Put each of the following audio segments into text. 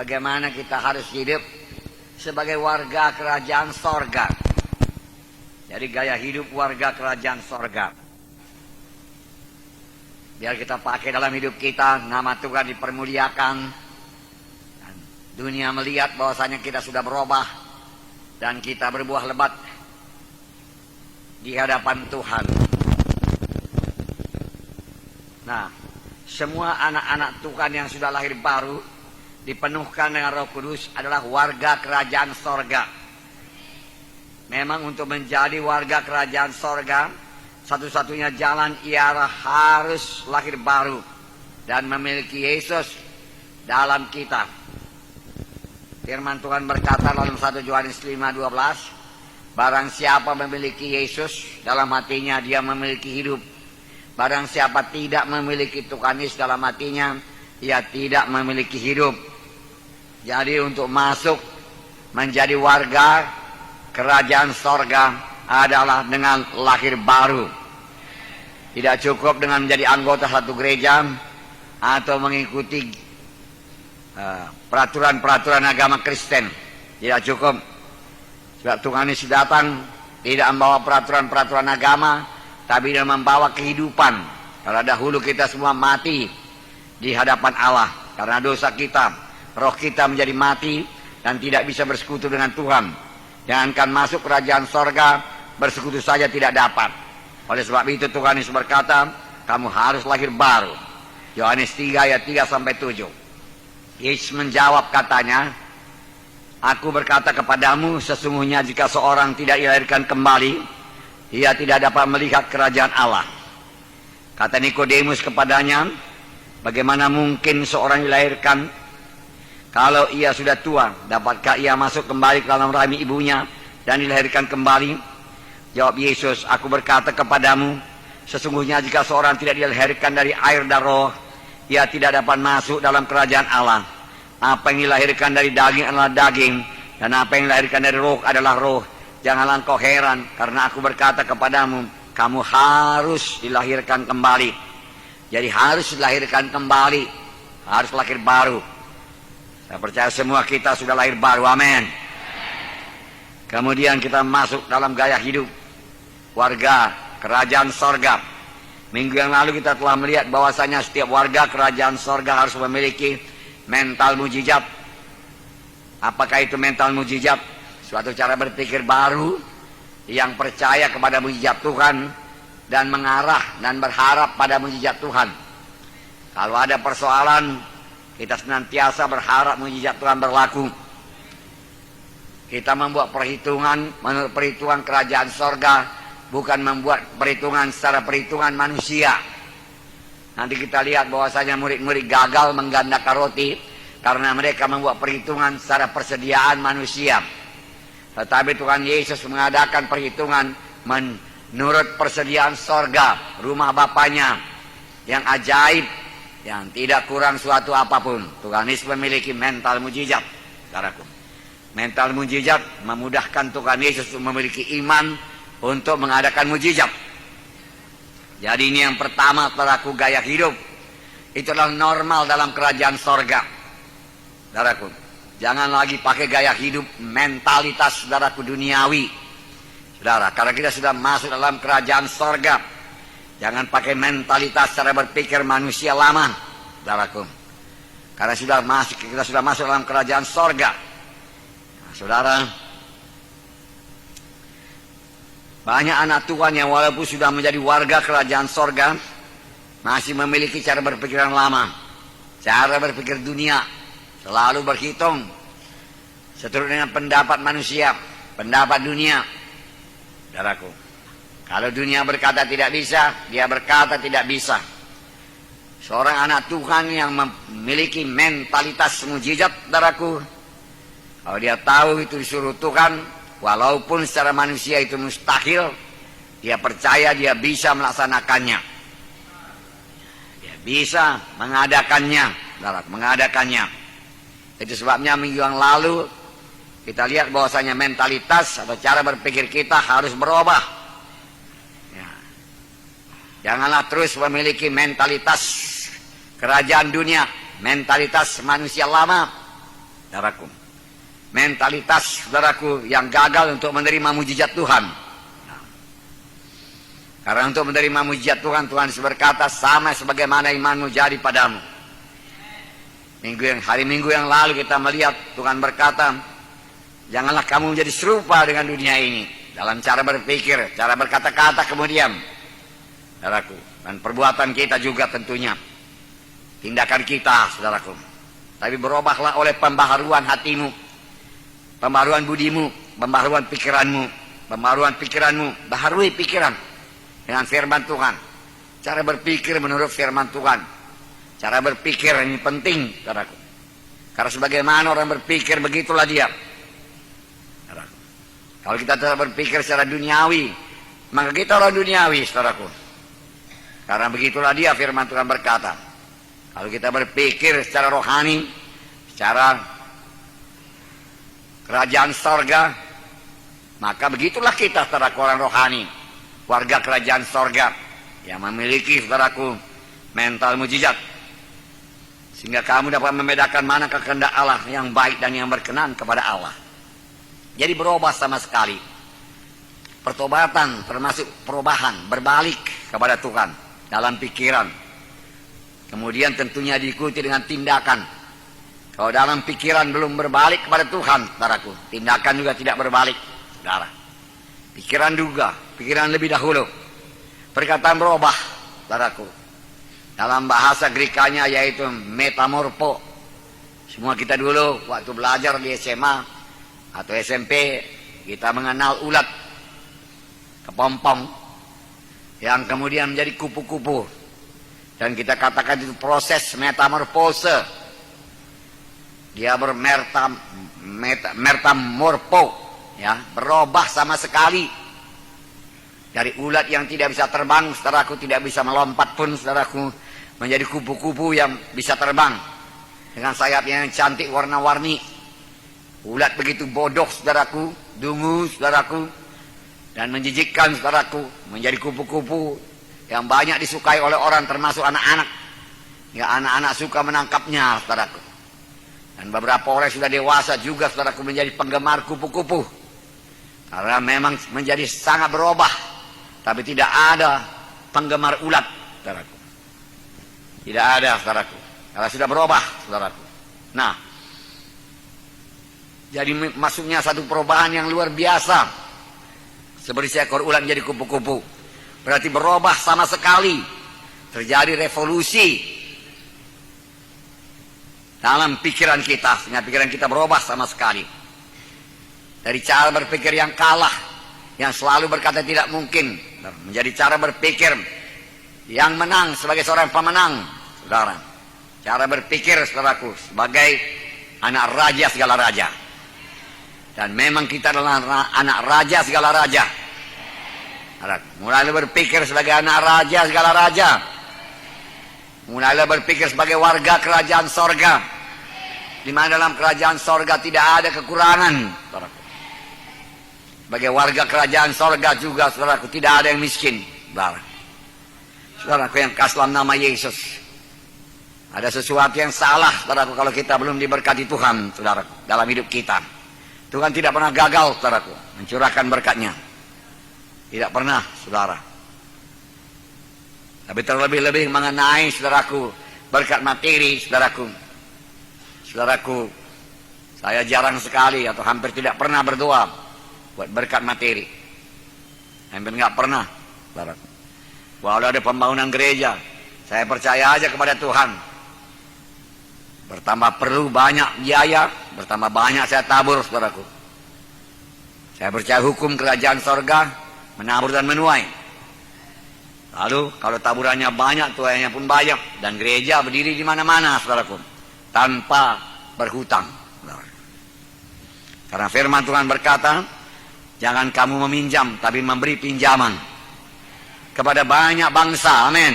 bagaimana kita harus hidup sebagai warga kerajaan sorga. Jadi gaya hidup warga kerajaan sorga. Biar kita pakai dalam hidup kita, nama Tuhan dipermuliakan. Dan dunia melihat bahwasanya kita sudah berubah dan kita berbuah lebat di hadapan Tuhan. Nah, semua anak-anak Tuhan yang sudah lahir baru dipenuhkan dengan Roh Kudus adalah warga kerajaan sorga. Memang untuk menjadi warga kerajaan sorga, satu-satunya jalan ialah harus lahir baru dan memiliki Yesus dalam kita. Firman Tuhan berkata dalam 1 Yohanes 5:12, barang siapa memiliki Yesus dalam hatinya, dia memiliki hidup. Barang siapa tidak memiliki Tuhan Yesus dalam hatinya, ia tidak memiliki hidup. Jadi untuk masuk menjadi warga kerajaan sorga adalah dengan lahir baru. Tidak cukup dengan menjadi anggota satu gereja atau mengikuti peraturan-peraturan agama Kristen. Tidak cukup. Sebab Tuhan Yesus datang tidak membawa peraturan-peraturan agama, tapi dia membawa kehidupan. Karena dahulu kita semua mati di hadapan Allah karena dosa kita. Roh kita menjadi mati dan tidak bisa bersekutu dengan Tuhan. Jangankan masuk kerajaan sorga, bersekutu saja tidak dapat. Oleh sebab itu Tuhan Yesus berkata, kamu harus lahir baru. Yohanes 3 ayat 3-7. Yesus menjawab katanya, aku berkata kepadamu, sesungguhnya jika seorang tidak dilahirkan kembali, ia tidak dapat melihat kerajaan Allah. Kata Nikodemus kepadanya, bagaimana mungkin seorang dilahirkan kalau ia sudah tua? Dapatkah ia masuk kembali ke dalam rahim ibunya dan dilahirkan kembali? Jawab Yesus, aku berkata kepadamu, sesungguhnya jika seorang tidak dilahirkan dari air dan roh, ia tidak dapat masuk dalam kerajaan Allah. Apa yang dilahirkan dari daging adalah daging, dan apa yang dilahirkan dari roh adalah roh. Janganlah engkau heran, karena aku berkata kepadamu, kamu harus dilahirkan kembali. Jadi harus dilahirkan kembali, harus lahir baru. Saya percaya semua kita sudah lahir baru, amin. Kemudian kita masuk dalam gaya hidup warga kerajaan sorga. Minggu yang lalu kita telah melihat bahwasanya setiap warga kerajaan sorga harus memiliki mental mujizat. Apakah itu mental mujizat? Suatu cara berpikir baru yang percaya kepada mujizat Tuhan dan mengarah dan berharap pada mujizat Tuhan. Kalau ada persoalan, kita senantiasa berharap mujizat Tuhan berlaku. Kita membuat perhitungan menurut perhitungan kerajaan sorga, bukan membuat perhitungan secara perhitungan manusia. Nanti kita lihat bahwasanya murid-murid gagal menggandakan roti karena mereka membuat perhitungan secara persediaan manusia. Tetapi Tuhan Yesus mengadakan perhitungan menurut persediaan sorga, rumah Bapaknya yang ajaib, yang tidak kurang suatu apapun. Tuhan Yesus memiliki mental mujizat, saudaraku. Mental mujizat memudahkan Tuhan Yesus memiliki iman untuk mengadakan mujizat. Jadi ini yang pertama, saudaraku, gaya hidup. Itulah normal dalam kerajaan sorga, saudaraku. Jangan lagi pakai gaya hidup mentalitas saudaraku duniawi. Saudara, karena kita sudah masuk dalam kerajaan sorga, jangan pakai mentalitas cara berpikir manusia lama, saudaraku. Karena kita sudah masuk dalam kerajaan sorga. Nah, saudara, banyak anak Tuhan yang walaupun sudah menjadi warga kerajaan sorga, masih memiliki cara berpikir yang lama. Cara berpikir dunia, selalu berhitung seturut dengan pendapat manusia, pendapat dunia. Saudaraku, kalau dunia berkata tidak bisa, dia berkata tidak bisa. Seorang anak Tuhan yang memiliki mentalitas mujizat, saudaraku, kalau dia tahu itu disuruh Tuhan, walaupun secara manusia itu mustahil, dia percaya dia bisa melaksanakannya. Dia bisa mengadakannya, saudaraku, mengadakannya. Itu sebabnya minggu yang lalu kita lihat bahwasanya mentalitas atau cara berpikir kita harus berubah. Ya. Janganlah terus memiliki mentalitas kerajaan dunia, mentalitas manusia lama. saudaraku. Mentalitas, saudaraku, yang gagal untuk menerima mujizat Tuhan. Karena untuk menerima mujizat Tuhan, Tuhan berkata, sama sebagaimana imanmu jadi padamu. Hari Minggu yang lalu kita melihat Tuhan berkata, janganlah kamu menjadi serupa dengan dunia ini. Dalam cara berpikir, cara berkata-kata kemudian. Saudaraku, dan perbuatan kita juga tentunya. Tindakan kita, saudaraku. Tapi berubahlah oleh pembaharuan hatimu, pembaharuan budimu, pembaharuan pikiranmu, baharui pikiran dengan firman Tuhan. Cara berpikir menurut firman Tuhan. Cara berpikir ini penting, saudaraku. Karena sebagaimana orang berpikir, begitulah dia. Saudaraku. Kalau kita tidak berpikir secara duniawi, maka kita orang duniawi, saudaraku. Karena begitulah dia firman Tuhan berkata. Kalau kita berpikir secara rohani, secara kerajaan sorga, maka begitulah kita, saudaraku, orang rohani, warga kerajaan sorga yang memiliki, saudaraku, mental mujizat, sehingga kamu dapat membedakan mana kehendak Allah yang baik dan yang berkenan kepada Allah. Jadi berubah sama sekali. Pertobatan termasuk perubahan, berbalik kepada Tuhan dalam pikiran. Kemudian tentunya diikuti dengan tindakan. Kalau dalam pikiran belum berbalik kepada Tuhan, saudaraku, tindakan juga tidak berbalik, saudara. Pikiran juga, pikiran lebih dahulu. Perkataan berubah, saudaraku. Dalam bahasa Grekanya yaitu metamorpo. Semua kita dulu waktu belajar di SMA atau SMP, kita mengenal ulat kepompong yang kemudian menjadi kupu-kupu. Dan kita katakan itu proses metamorfose. Dia metamorfo, ya, berubah sama sekali. Dari ulat yang tidak bisa terbang, saudaraku, tidak bisa melompat pun, saudaraku, menjadi kupu-kupu yang bisa terbang dengan sayap yang cantik warna-warni. Ulat begitu bodoh, saudaraku, dungu, saudaraku, dan menjijikkan, saudaraku, menjadi kupu-kupu yang banyak disukai oleh orang, termasuk anak-anak. Ya, anak-anak suka menangkapnya, saudaraku. Dan beberapa orang sudah dewasa juga, saudaraku, menjadi penggemar kupu-kupu. Karena memang menjadi sangat berubah. Tapi tidak ada penggemar ulat, saudaraku. Tidak ada, saudaraku. Karena sudah berubah, saudaraku. Nah, jadi masuknya satu perubahan yang luar biasa. Seperti seekor ulat menjadi kupu-kupu. Berarti berubah sama sekali. Terjadi revolusi dalam pikiran kita, sehingga pikiran kita berubah sama sekali. Dari cara berpikir yang kalah, yang selalu berkata tidak mungkin, menjadi cara berpikir yang menang sebagai seorang pemenang, saudara. Cara berpikir, saudaraku, sebagai anak raja segala raja. Dan memang kita adalah anak raja segala raja. Mulai berpikir sebagai anak raja segala raja. Mulailah berpikir sebagai warga kerajaan sorga, di mana dalam kerajaan sorga tidak ada kekurangan, saudaraku. Sebagai warga kerajaan sorga juga, saudaraku, tidak ada yang miskin, saudaraku yang kasih nama Yesus. Ada sesuatu yang salah, saudaraku, kalau kita belum diberkati Tuhan, saudaraku, dalam hidup kita. Tuhan tidak pernah gagal, saudaraku, mencurahkan berkatnya. Tidak pernah, saudara. Tapi terlebih-lebih mengenai, saudaraku, berkat materi, saudaraku. Saudaraku, saya jarang sekali atau hampir tidak pernah berdoa buat berkat materi. Hampir nggak pernah, saudaraku. Walau ada pembangunan gereja, saya percaya aja kepada Tuhan. Bertambah perlu banyak biaya, bertambah banyak saya tabur, saudaraku. Saya percaya hukum kerajaan sorga, menabur dan menuai. Lalu kalau taburannya banyak, tuainya pun banyak, dan gereja berdiri di mana-mana, saudaraku, tanpa berhutang. Karena firman Tuhan berkata, jangan kamu meminjam, tapi memberi pinjaman kepada banyak bangsa. Amin.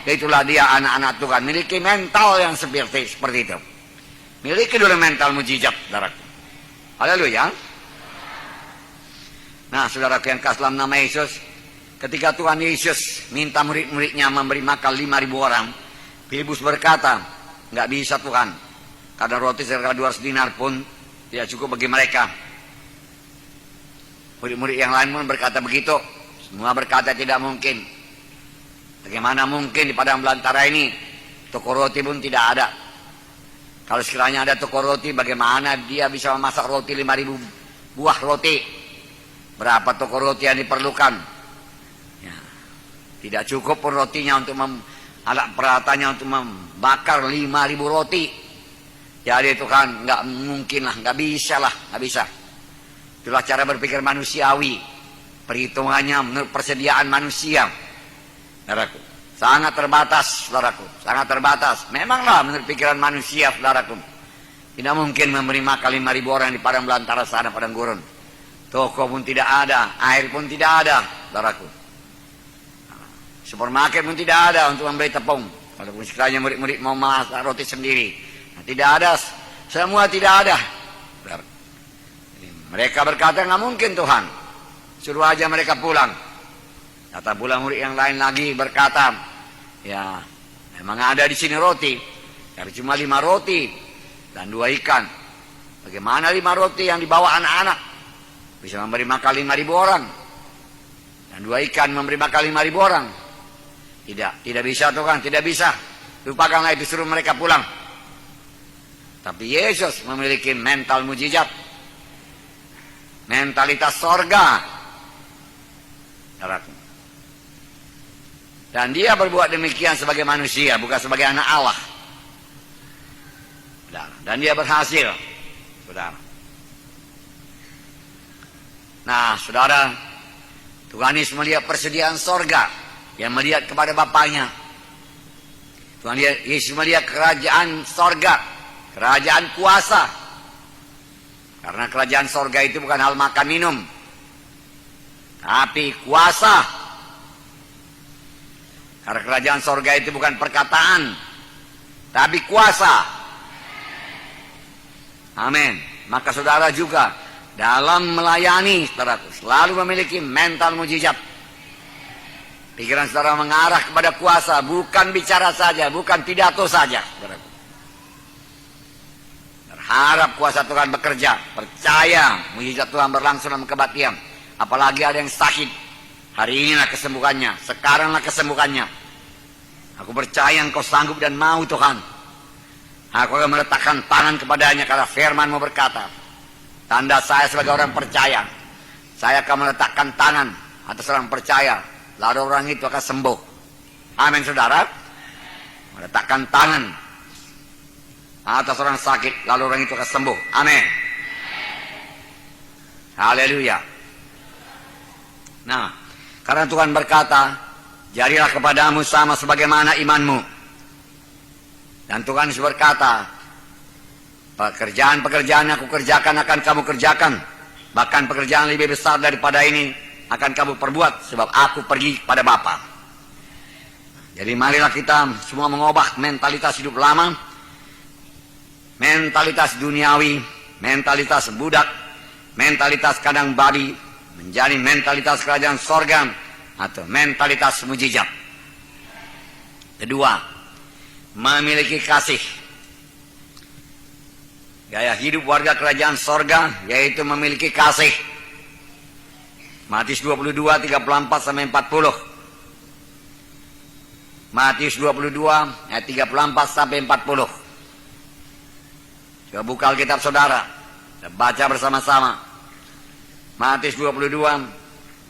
Itulah dia anak-anak Tuhan, miliki mental yang seperti itu. Miliki dulu mental mujizat, saudaraku. Haleluya. Nah, saudaraku yang kasih dalam nama Yesus, ketika Tuhan Yesus minta murid-muridnya memberi makan 5.000 orang, Filipus berkata, nggak bisa Tuhan, Kadang roti seharga 200 dinar pun tidak cukup bagi mereka. Murid-murid yang lain pun berkata begitu. Semua berkata tidak mungkin. Bagaimana mungkin di padang belantara ini toko roti pun tidak ada. Kalau sekiranya ada toko roti, bagaimana dia bisa memasak roti 5.000 buah roti? Berapa toko roti yang diperlukan? Ya, tidak cukup pun rotinya untuk alat peralatannya untuk membakar 5.000 roti. Jadi itu kan nggak mungkin lah, nggak bisa lah, nggak bisa. Itulah cara berpikir manusiawi. Perhitungannya menurut persediaan manusia. Saudaraku, sangat terbatas, saudaraku, sangat terbatas. Memanglah menurut pikiran manusia, saudaraku. Tidak mungkin memberi makan 5.000 orang di padang belantara sana, padang gurun. Toko pun tidak ada, air pun tidak ada, saudaraku. Supermarket pun tidak ada untuk membeli tepung. Walaupun sekiranya murid-murid mau masak roti sendiri. Nah, tidak ada, semua tidak ada. Jadi, mereka berkata, nggak mungkin Tuhan. Suruh aja mereka pulang. Kata pula murid yang lain lagi berkata, ya memang ada di sini roti. Tapi cuma 5 roti dan 2 ikan. Bagaimana 5 roti yang dibawa anak-anak? Bisa memberi makan 5.000 orang. Dan 2 ikan memberi makan 5.000 orang. Tidak bisa Tuhan, tidak bisa. Lupakanlah itu, suruh mereka pulang. Tapi Yesus memiliki mental mujizat. Mentalitas sorga. Dan dia berbuat demikian sebagai manusia, bukan sebagai anak Allah. Dan dia berhasil. Saudara. Nah, saudara, Tuhan Yesus melihat persediaan sorga. Yang melihat kepada Bapaknya. Tuhan Yesus melihat kerajaan sorga. Kerajaan kuasa. Karena kerajaan sorga itu bukan hal makan minum. Tapi kuasa. Karena kerajaan sorga itu bukan perkataan. Tapi kuasa. Amin. Maka saudara juga dalam melayani, saudaraku, selalu memiliki mental mujizat. Pikiran saudara mengarah kepada kuasa. Bukan bicara saja, bukan pidato saja, saudaraku. Harap kuasa Tuhan bekerja. Percaya mujizat Tuhan berlangsung dalam kebaktian. Apalagi ada yang sakit. Hari inilah kesembuhannya. Sekaranglah kesembuhannya. Aku percaya Engkau sanggup dan mau Tuhan. Aku akan meletakkan tangan kepadanya karena firman-Mu berkata. Tanda saya sebagai orang percaya. Saya akan meletakkan tangan atas orang percaya. Lalu orang itu akan sembuh. Amin saudara. Meletakkan tangan atas orang sakit, lalu orang itu akan sembuh. Amin. Haleluya. Nah, karena Tuhan berkata, jadilah kepadamu sama sebagaimana imanmu. Dan Tuhan berkata, pekerjaan-pekerjaan yang aku kerjakan akan kamu kerjakan. Bahkan pekerjaan lebih besar daripada ini akan kamu perbuat, sebab aku pergi pada Bapa. Jadi marilah kita semua mengubah mentalitas hidup lama. Mentalitas duniawi, mentalitas budak, mentalitas kandang babi, menjadi mentalitas kerajaan sorga atau mentalitas mujizat. Kedua, memiliki kasih. Gaya hidup warga kerajaan sorga yaitu memiliki kasih. Matius 22, 34-40. Matius 22, ayat 34-40. Coba buka Alkitab saudara. Kita baca bersama-sama. Matius 22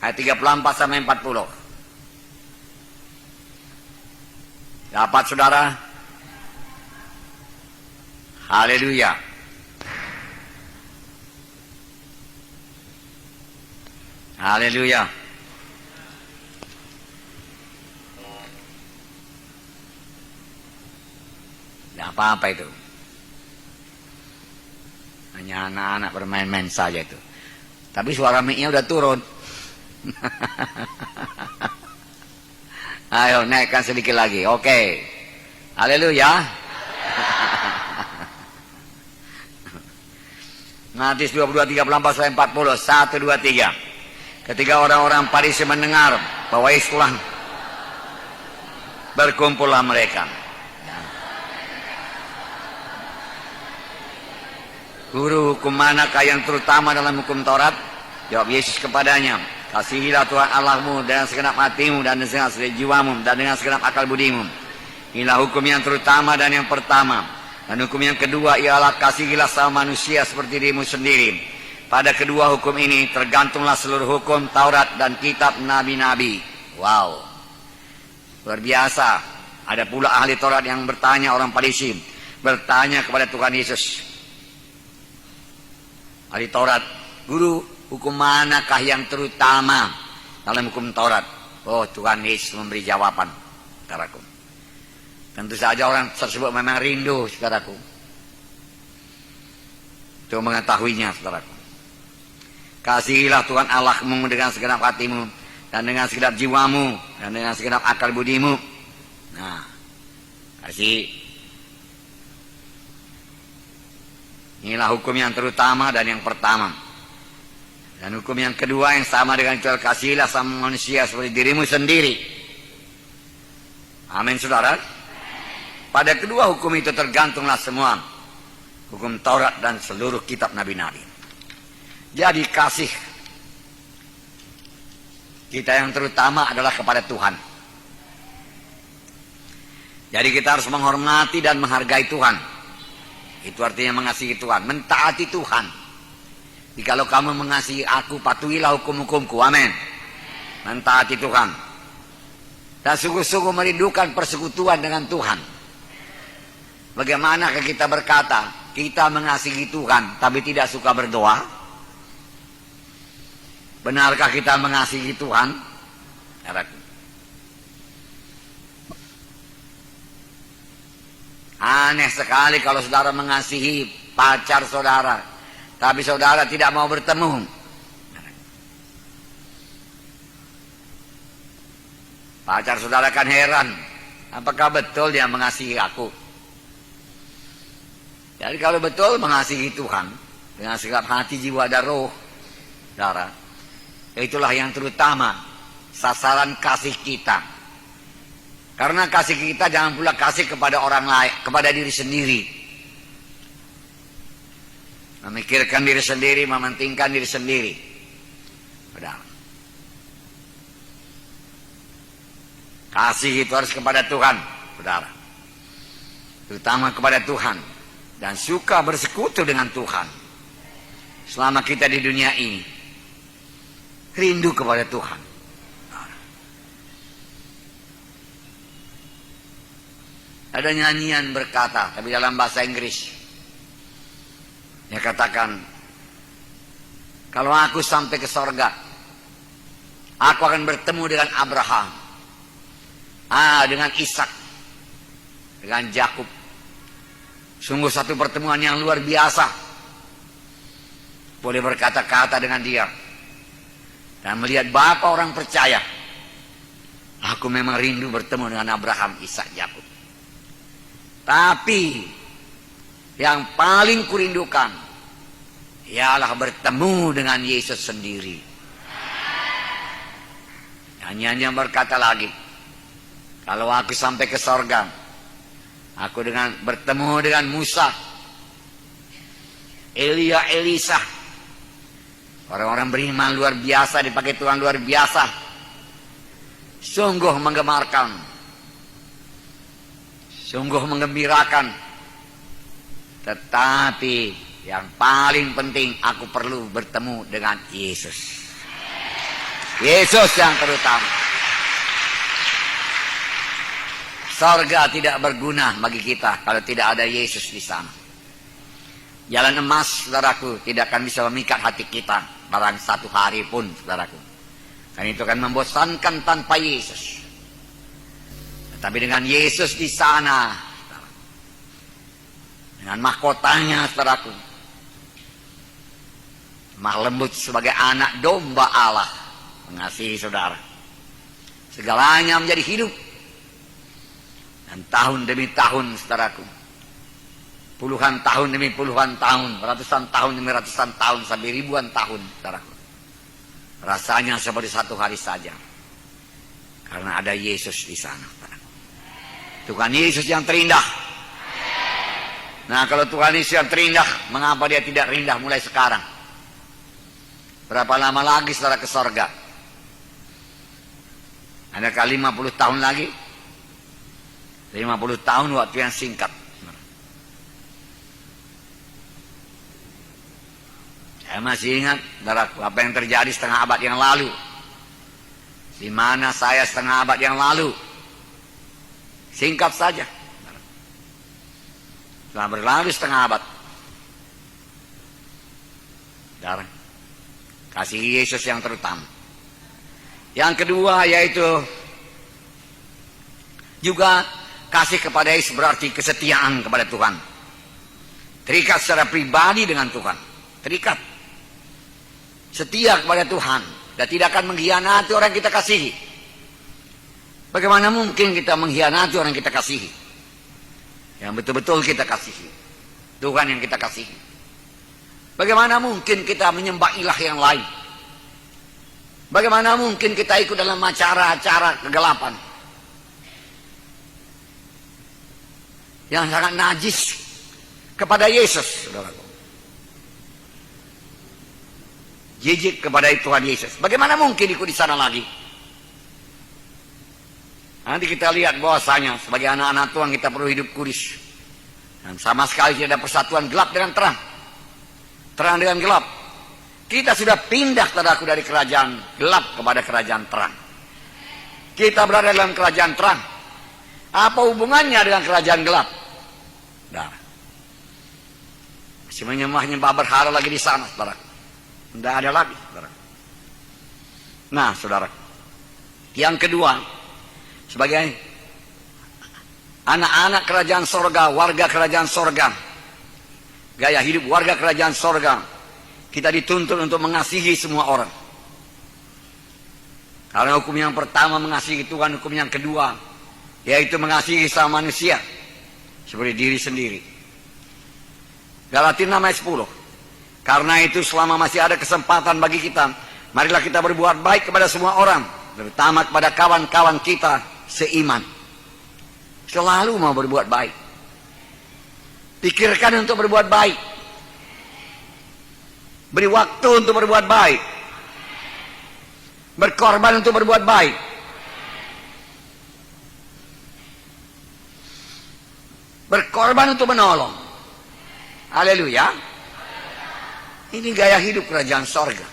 ayat 34-40. Dapat saudara? Haleluya. Haleluya. Tidak apa-apa itu. Hanya anak-anak bermain-main saja itu. Tapi suara mic-nya udah turun. Ayo naikkan sedikit lagi. Oke. Haleluya. Matius 22, 34-40. 1, 2, 3. Ketika orang-orang Farisi mendengar bahwa Yesus pulang, berkumpullah mereka. Guru, hukum manakah yang terutama dalam hukum Taurat? Jawab Yesus kepadanya, kasihilah Tuhan Allahmu dengan segenap hatimu dan dengan segenap jiwamu dan dengan segenap akal budimu. Inilah hukum yang terutama dan yang pertama. Dan hukum yang kedua ialah kasihilah sama manusia seperti dirimu sendiri. Pada kedua hukum ini tergantunglah seluruh hukum Taurat dan kitab nabi-nabi. Wow, luar biasa. Ada pula ahli Taurat yang bertanya, orang Farisi bertanya kepada Tuhan Yesus. Ahli Taurat, Guru, hukum manakah yang terutama dalam hukum Taurat? Oh, Tuhan Yesus memberi jawaban, saudaraku. Tentu saja orang tersebut memang rindu, saudaraku, untuk mengetahuinya, saudaraku. Kasihilah Tuhan Allahmu dengan segenap hatimu dan dengan segenap jiwamu dan dengan segenap akal budimu. Nah, kasih. Inilah hukum yang terutama dan yang pertama. Dan hukum yang kedua yang sama dengan itu, kasihilah sama manusia seperti dirimu sendiri. Amin, saudara. Pada kedua hukum itu tergantunglah semua hukum Taurat dan seluruh kitab nabi-nabi. Jadi kasih kita yang terutama adalah kepada Tuhan. Jadi kita harus menghormati dan menghargai Tuhan. Itu artinya mengasihi Tuhan, mentaati Tuhan. Jikalau kamu mengasihi aku, patuhilah hukum-hukumku. Amin. Mentaati Tuhan. Dan sungguh-sungguh merindukan persekutuan dengan Tuhan. Bagaimanakah kita berkata, kita mengasihi Tuhan, tapi tidak suka berdoa? Benarkah kita mengasihi Tuhan? Aneh sekali kalau saudara mengasihi pacar saudara, tapi saudara tidak mau bertemu. Pacar saudara kan heran, apakah betul dia mengasihi aku? Jadi kalau betul mengasihi Tuhan dengan segenap hati, jiwa, dan roh, saudara, itulah yang terutama sasaran kasih kita. Karena kasih kita jangan pula kasih kepada orang lain, kepada diri sendiri. Memikirkan diri sendiri, mementingkan diri sendiri. Saudara, kasih itu harus kepada Tuhan, saudara. Terutama kepada Tuhan. Dan suka bersekutu dengan Tuhan. Selama kita di dunia ini, rindu kepada Tuhan. Ada nyanyian berkata, tapi dalam bahasa Inggris. Dia katakan, kalau aku sampai ke sorga, aku akan bertemu dengan Abraham, dengan Ishak, dengan Yakub. Sungguh satu pertemuan yang luar biasa. Boleh berkata-kata dengan dia dan melihat Bapa orang percaya. Aku memang rindu bertemu dengan Abraham, Ishak, Yakub. Tapi yang paling kurindukan ialah bertemu dengan Yesus sendiri. Nyanyian berkata lagi, kalau aku sampai ke sorga, aku bertemu dengan Musa, Elia, Elisa, orang-orang beriman luar biasa, dipakai Tuhan luar biasa. Sungguh menggemarkan, sungguh menggembirakan. Tetapi yang paling penting, aku perlu bertemu dengan Yesus. Yesus yang terutama. Sorga tidak berguna bagi kita kalau tidak ada Yesus di sana. Jalan emas, saudaraku, tidak akan bisa memikat hati kita barang satu hari pun, saudaraku. Karena itu akan membosankan tanpa Yesus. Tetapi dengan Yesus di sana, dengan mahkotanya, saudaraku, lemah lembut sebagai anak domba Allah, mengasihi saudara, segalanya menjadi hidup. Dan tahun demi tahun, saudaraku, puluhan tahun demi puluhan tahun, ratusan tahun demi ratusan tahun, sampai ribuan tahun, saudaraku, rasanya seperti satu hari saja, karena ada Yesus di sana, saudaraku. Tuhan Yesus yang terindah. Nah, kalau Tuhan Yesus yang terindah, mengapa dia tidak rindah mulai sekarang? Berapa lama lagi saudara ke sorga? Adakah 50 tahun lagi? 50 tahun waktu yang singkat. Saya masih ingat, saudaraku, apa yang terjadi setengah abad yang lalu. Di mana saya setengah abad yang lalu. Singkat saja. Telah berlalu setengah abad. Saudara, kasih Yesus yang terutama. Yang kedua yaitu juga kasih kepada Yesus berarti kesetiaan kepada Tuhan. Terikat secara pribadi dengan Tuhan. Terikat. Setia kepada Tuhan. Dan tidak akan mengkhianati orang yang kita kasihi. Bagaimana mungkin kita mengkhianati orang yang kita kasihi? Yang betul-betul kita kasihi. Tuhan yang kita kasihi. Bagaimana mungkin kita menyembah ilah yang lain? Bagaimana mungkin kita ikut dalam acara-acara kegelapan? Yang sangat najis kepada Yesus, saudaraku. Jijik kepada Tuhan Yesus. Bagaimana mungkin ikut di sana lagi? Nanti kita lihat bahwasanya sebagai anak-anak Tuhan kita perlu hidup kudus. Dan sama sekali tidak ada persatuan gelap dengan terang. Terang dengan gelap. Kita sudah pindah, saudaraku, dari kerajaan gelap kepada kerajaan terang. Kita berada dalam kerajaan terang. Apa hubungannya dengan kerajaan gelap? Nah, masih menyembah-nyembah berhala lagi di sana, saudaraku. Tidak ada lagi, saudara. Nah, saudara, yang kedua, sebagai anak-anak kerajaan sorga, warga kerajaan sorga, gaya hidup warga kerajaan sorga, kita dituntut untuk mengasihi semua orang. Karena hukum yang pertama mengasihi Tuhan, hukum yang kedua yaitu mengasihi sama manusia seperti diri sendiri. Galatia 6:10. Karena itu selama masih ada kesempatan bagi kita, marilah kita berbuat baik kepada semua orang, terutama kepada kawan-kawan kita seiman. Selalu mau berbuat baik. Pikirkan untuk berbuat baik. Beri waktu untuk berbuat baik. Berkorban untuk berbuat baik. Berkorban untuk menolong. Haleluya. Ini gaya hidup kerajaan sorga.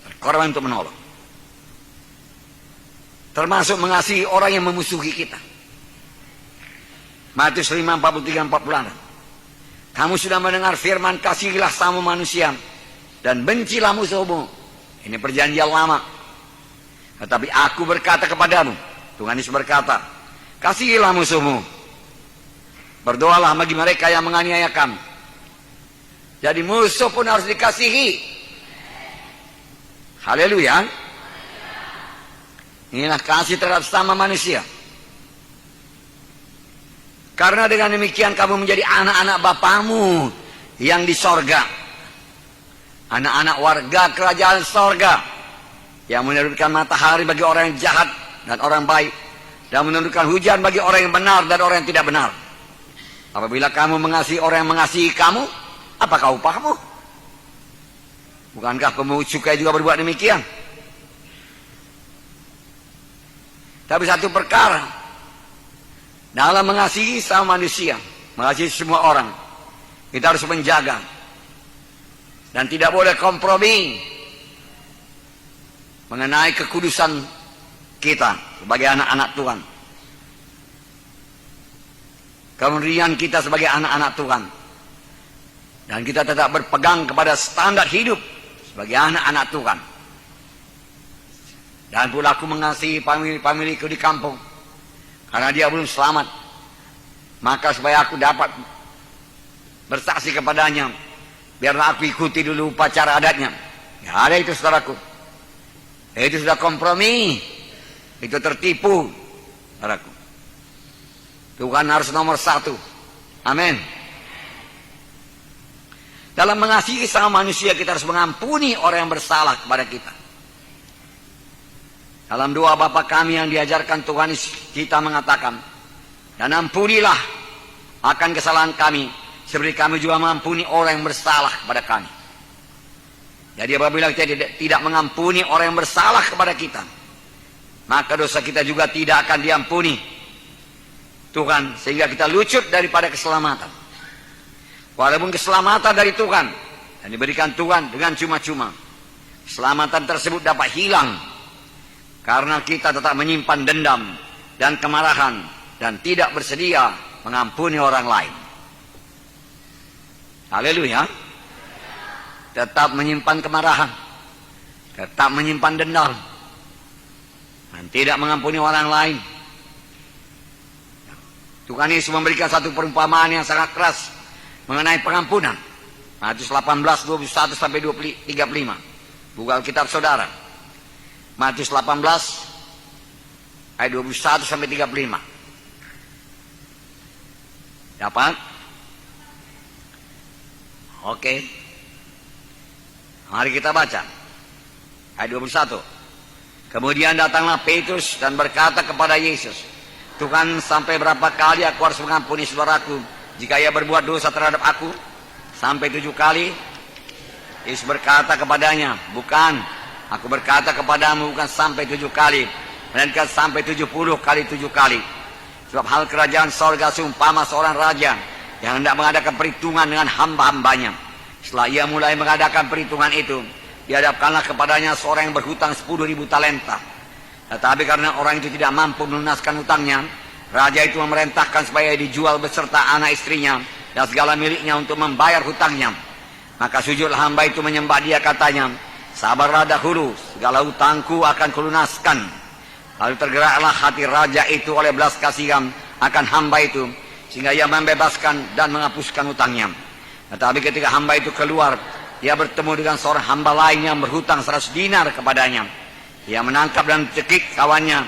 Berkorban untuk menolong. Termasuk mengasihi orang yang memusuhi kita. Matius 5:43-46. Kamu sudah mendengar firman, kasihilah sama manusia dan bencilah musuhmu. Ini perjanjian lama. Tetapi aku berkata kepadamu, Tuhan Yesus berkata, kasihilah musuhmu. Berdoalah bagi mereka yang menganiaya kamu. Jadi musuh pun harus dikasihi. Haleluya. Inilah kasih terhadap sama manusia. Karena dengan demikian kamu menjadi anak-anak Bapamu yang di sorga. Anak-anak warga kerajaan sorga. Yang menerbitkan matahari bagi orang yang jahat dan orang baik. Dan menurunkan hujan bagi orang yang benar dan orang yang tidak benar. Apabila kamu mengasihi orang yang mengasihi kamu, apakah upahmu? Bukankah pemungut cukai juga berbuat demikian? Tapi satu perkara, dalam mengasihi sama manusia, mengasihi semua orang, kita harus menjaga dan tidak boleh kompromi mengenai kekudusan kita sebagai anak-anak Tuhan. Kemudian kita sebagai anak-anak Tuhan. Dan kita tetap berpegang kepada standar hidup sebagai anak-anak Tuhan. Dan pula aku mengasihi famili-familiku di kampung. Karena dia belum selamat. Maka supaya aku dapat bersaksi kepadanya. Biarlah aku ikuti dulu upacara adatnya. Ya ada itu saudaraku. Itu sudah kompromi. Itu tertipu. Saudaraku. Tuhan harus nomor satu. Amin. Dalam mengasihi sama manusia kita harus mengampuni orang yang bersalah kepada kita. Dalam doa Bapa kami yang diajarkan Tuhan kita mengatakan, dan ampunilah akan kesalahan kami seperti kami juga mengampuni orang yang bersalah kepada kami. Jadi apabila kita tidak mengampuni orang yang bersalah kepada kita, maka dosa kita juga tidak akan diampuni Tuhan, sehingga kita lucut daripada keselamatan. Walaupun keselamatan dari Tuhan dan diberikan Tuhan dengan cuma-cuma, keselamatan tersebut dapat hilang karena kita tetap menyimpan dendam dan kemarahan dan tidak bersedia mengampuni orang lain. Haleluya. Tetap menyimpan kemarahan, tetap menyimpan dendam, dan tidak mengampuni orang lain. Tuhan Yesus memberikan satu perumpamaan yang sangat keras mengenai pengampunan. Matius 18, 21 sampai 35. Buka Alkitab saudara. Matius 18 ayat 21 sampai 35. Dapat? Oke. Mari kita baca ayat 21. Kemudian datanglah Petrus dan berkata kepada Yesus, Tuhan, sampai berapa kali aku harus mengampuni saudaraku jika ia berbuat dosa terhadap aku? Sampai 7 kali? Yesus berkata kepadanya, bukan, aku berkata kepadamu bukan sampai 7 kali, melainkan sampai 70 kali 7 kali. Sebab hal kerajaan sorga seumpama seorang raja yang hendak mengadakan perhitungan dengan hamba-hambanya. Setelah ia mulai mengadakan perhitungan itu, dihadapkanlah kepadanya seorang yang berhutang 10.000 talenta. Tetapi karena orang itu tidak mampu melunaskan hutangnya, raja itu memerintahkan supaya dijual beserta anak istrinya dan segala miliknya untuk membayar hutangnya. Maka sujudlah hamba itu menyembah dia, katanya, sabarlah dahulu, segala hutangku akan kulunaskan. Lalu tergeraklah hati raja itu oleh belas kasihan akan hamba itu, sehingga ia membebaskan dan menghapuskan hutangnya. Tetapi ketika hamba itu keluar, ia bertemu dengan seorang hamba lain yang berhutang 100 dinar kepadanya. Ia menangkap dan cekik kawannya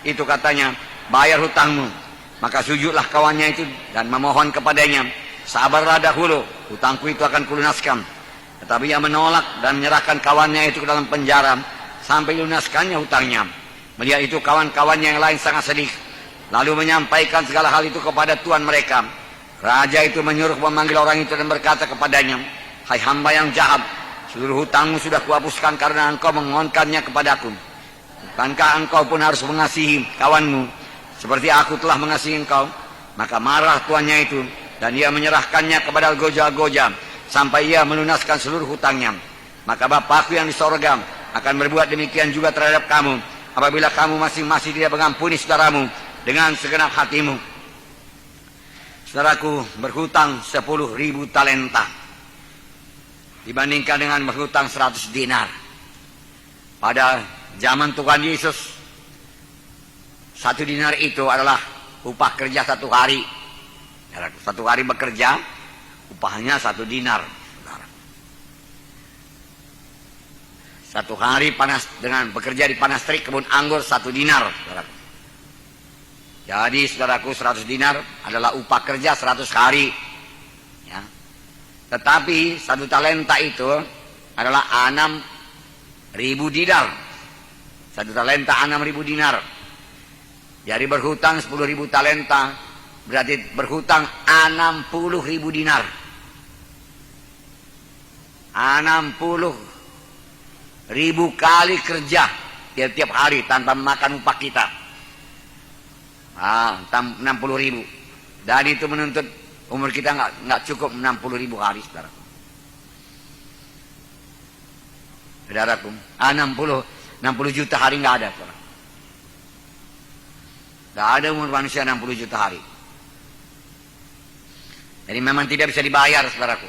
itu, katanya, bayar hutangmu. Maka sujudlah kawannya itu dan memohon kepadanya, sabarlah dahulu, hutangku itu akan kulunaskan. Tetapi ia menolak dan menyerahkan kawannya itu ke dalam penjara sampai lunaskannya hutangnya. Melihat itu kawan-kawannya yang lain sangat sedih, lalu menyampaikan segala hal itu kepada tuan mereka. Raja itu menyuruh memanggil orang itu dan berkata kepadanya, hai hamba yang jahat, seluruh hutangmu sudah kuhapuskan karena engkau mengohonkannya kepadaku. Bukankah engkau pun harus mengasihi kawanmu seperti aku telah mengasihi engkau? Maka marah tuannya itu, dan ia menyerahkannya kepada goja-goja sampai ia melunaskan seluruh hutangnya. Maka Bapakku yang di sorga akan berbuat demikian juga terhadap kamu, apabila kamu masing-masing tidak mengampuni saudaramu dengan segenap hatimu. Saudaraku, berhutang 10.000 talenta dibandingkan dengan berhutang 100 dinar. Pada zaman Tuhan Yesus, 1 dinar itu adalah upah kerja 1 hari. 1 hari bekerja, upahnya 1 dinar. 1 hari panas dengan bekerja di panas terik kebun anggur 1 dinar. Jadi saudaraku, 100 dinar adalah upah kerja 100 hari. Ya. Tetapi 1 talenta itu adalah 6.000 dinar. 1 talenta 6.000 dinar. Jadi berhutang 10.000 talenta berarti berhutang 60.000 dinar. 60.000 kali kerja tiap-tiap hari tanpa makan upah kita. 60.000. Dan itu menuntut umur kita nggak cukup 60.000 hari, saudara. Saudaraku, 60 juta hari nggak ada, saudara. Nggak ada umur manusia 60 juta hari. Jadi memang tidak bisa dibayar, saudaraku.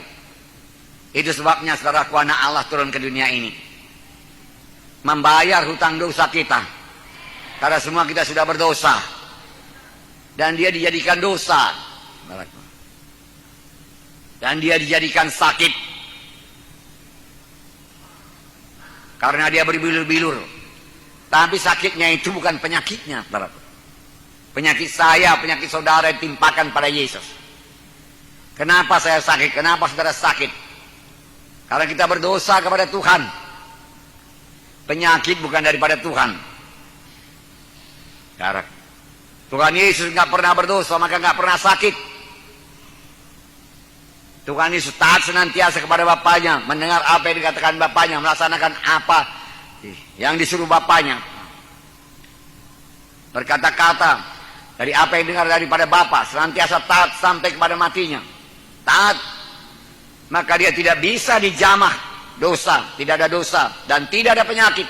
Itu sebabnya, saudaraku, anak Allah turun ke dunia ini membayar hutang dosa kita, karena semua kita sudah berdosa. Dan dia dijadikan dosa, dan dia dijadikan sakit karena dia berbilur-bilur. Tapi sakitnya itu bukan penyakitnya, penyakit saya, penyakit saudara ditimpakan pada Yesus. Kenapa saya sakit? Kenapa saudara sakit? Karena kita berdosa kepada Tuhan. Penyakit bukan daripada Tuhan. Tuhan Yesus nggak pernah berdosa, maka nggak pernah sakit. Tuhan Yesus taat senantiasa kepada Bapaknya, mendengar apa yang dikatakan Bapaknya, melaksanakan apa yang disuruh Bapaknya. Berkata-kata dari apa yang dengar daripada Bapa, senantiasa taat sampai kepada matinya. Taat, maka dia tidak bisa dijamah dosa, tidak ada dosa dan tidak ada penyakit.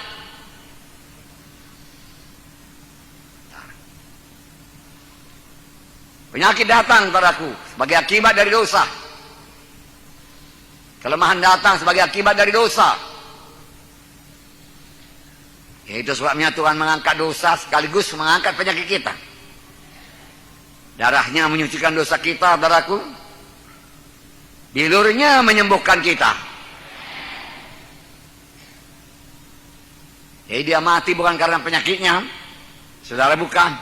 Penyakit datang padaku sebagai akibat dari dosa. Kelemahan datang sebagai akibat dari dosa. Itu sebabnya Tuhan mengangkat dosa sekaligus mengangkat penyakit kita. Darahnya menyucikan dosa kita, saudaraku. Bilurnya menyembuhkan kita. Jadi dia mati bukan karena penyakitnya, saudara, bukan.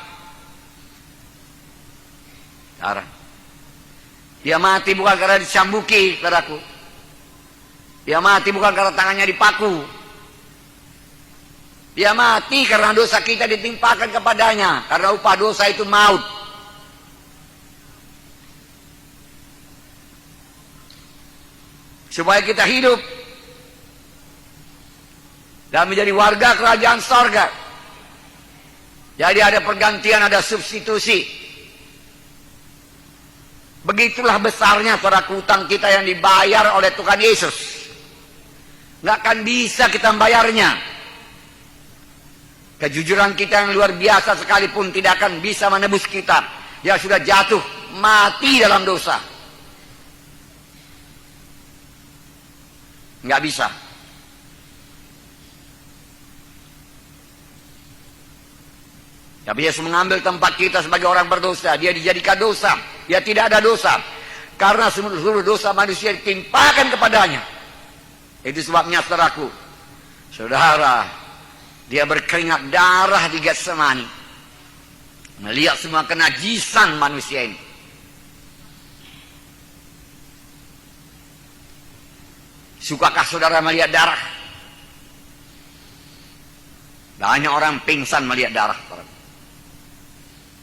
Saudara, dia mati bukan karena dicambuki, saudaraku. Dia mati bukan karena tangannya dipaku. Dia mati karena dosa kita ditimpakan kepadanya. Karena upah dosa itu maut. Supaya kita hidup dan menjadi warga kerajaan sorga. Jadi ada pergantian, ada substitusi. Begitulah besarnya saudara utang kita yang dibayar oleh Tuhan Yesus. Nggak akan bisa kita membayarnya. Kejujuran kita yang luar biasa sekalipun tidak akan bisa menebus kita. Dia sudah jatuh, mati dalam dosa. Nggak bisa. Tapi Yesus mengambil tempat kita sebagai orang berdosa. Dia dijadikan dosa. Dia tidak ada dosa. Karena seluruh dosa manusia ditimpakan kepadanya. Itu sebabnya saudaraku, saudara, dia berkeringat darah di Getsemani, melihat semua kenajisan manusia ini. Sukakah saudara melihat darah? Banyak orang pingsan melihat darah,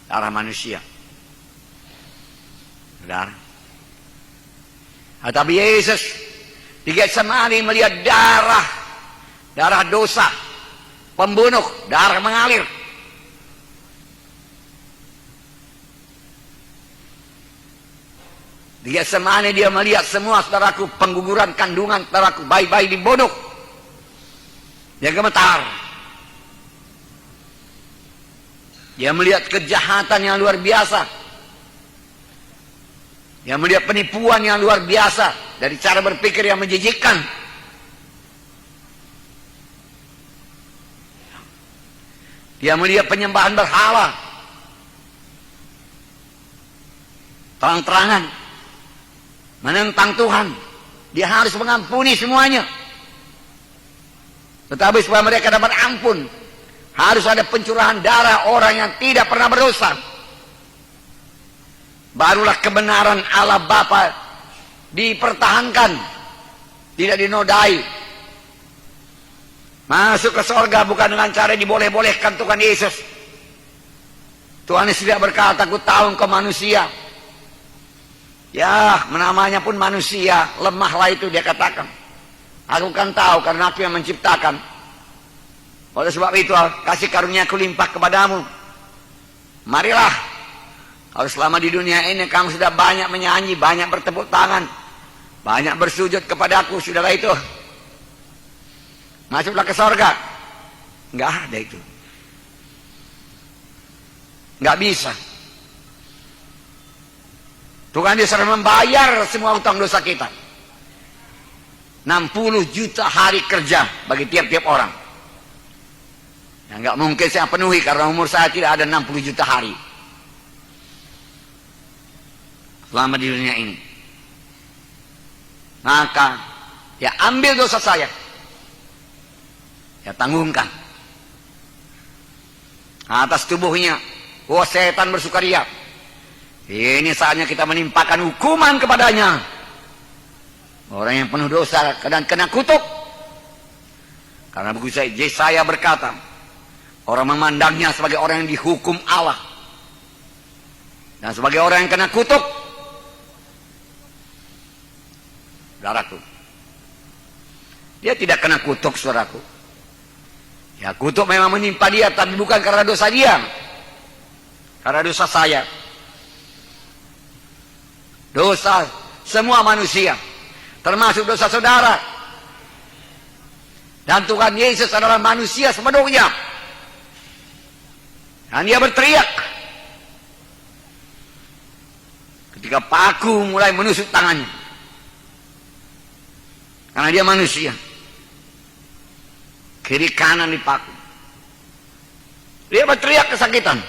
darah manusia. Saudara, tapi Yesus di Getsemani melihat darah dosa, pembunuh, darah mengalir. Di Getsemani dia melihat semua saudaraku, pengguguran kandungan saudaraku, bayi-bayi dibunuh. Dia gemetar. Dia melihat kejahatan yang luar biasa. Dia melihat penipuan yang luar biasa dari cara berpikir yang menjijikkan. Dia melihat penyembahan berhala. Terang-terangan menentang Tuhan. Dia harus mengampuni semuanya. Tetapi supaya mereka dapat ampun, harus ada pencurahan darah orang yang tidak pernah berdosa. Barulah kebenaran Allah Bapa dipertahankan, tidak dinodai. Masuk ke sorga bukan dengan cara diboleh-bolehkan Tuhan Yesus. Tuhan Yesus tidak berkata, aku tahu engkau manusia. Ya, namanya pun manusia, lemahlah itu dia katakan. Aku kan tahu karena aku yang menciptakan. Oleh sebab itu, kasih karunia aku limpah kepadamu. Marilah. Kalau selama di dunia ini kamu sudah banyak menyanyi, banyak bertepuk tangan, banyak bersujud kepada aku, sudahlah itu. Masuklah ke sorga. Enggak ada itu. Enggak bisa. Tuhan Yesus membayar semua utang dosa kita. 60 juta hari kerja bagi tiap-tiap orang. Ya, enggak mungkin saya penuhi karena umur saya tidak ada 60 juta hari. Selama di dunia ini. Maka ya ambil dosa saya, ya tanggungkan atas tubuhnya. Oh, setan bersukaria. Ini saatnya kita menimpakan hukuman kepadanya. Orang yang penuh dosa dan kena kutuk. Karena buku Yesaya berkata, orang memandangnya sebagai orang yang dihukum Allah dan sebagai orang yang kena kutuk. saudaraku. Dia tidak kena kutuk, saudaraku. Ya, kutuk memang menimpa dia, tapi bukan karena dosa dia, karena dosa saya. Dosa semua manusia, termasuk dosa saudara. Dan Tuhan Yesus adalah manusia sepenuhnya. Dan dia berteriak ketika paku mulai menusuk tangannya, karena dia manusia. Kiri kanan dipaku. Dia berteriak kesakitan.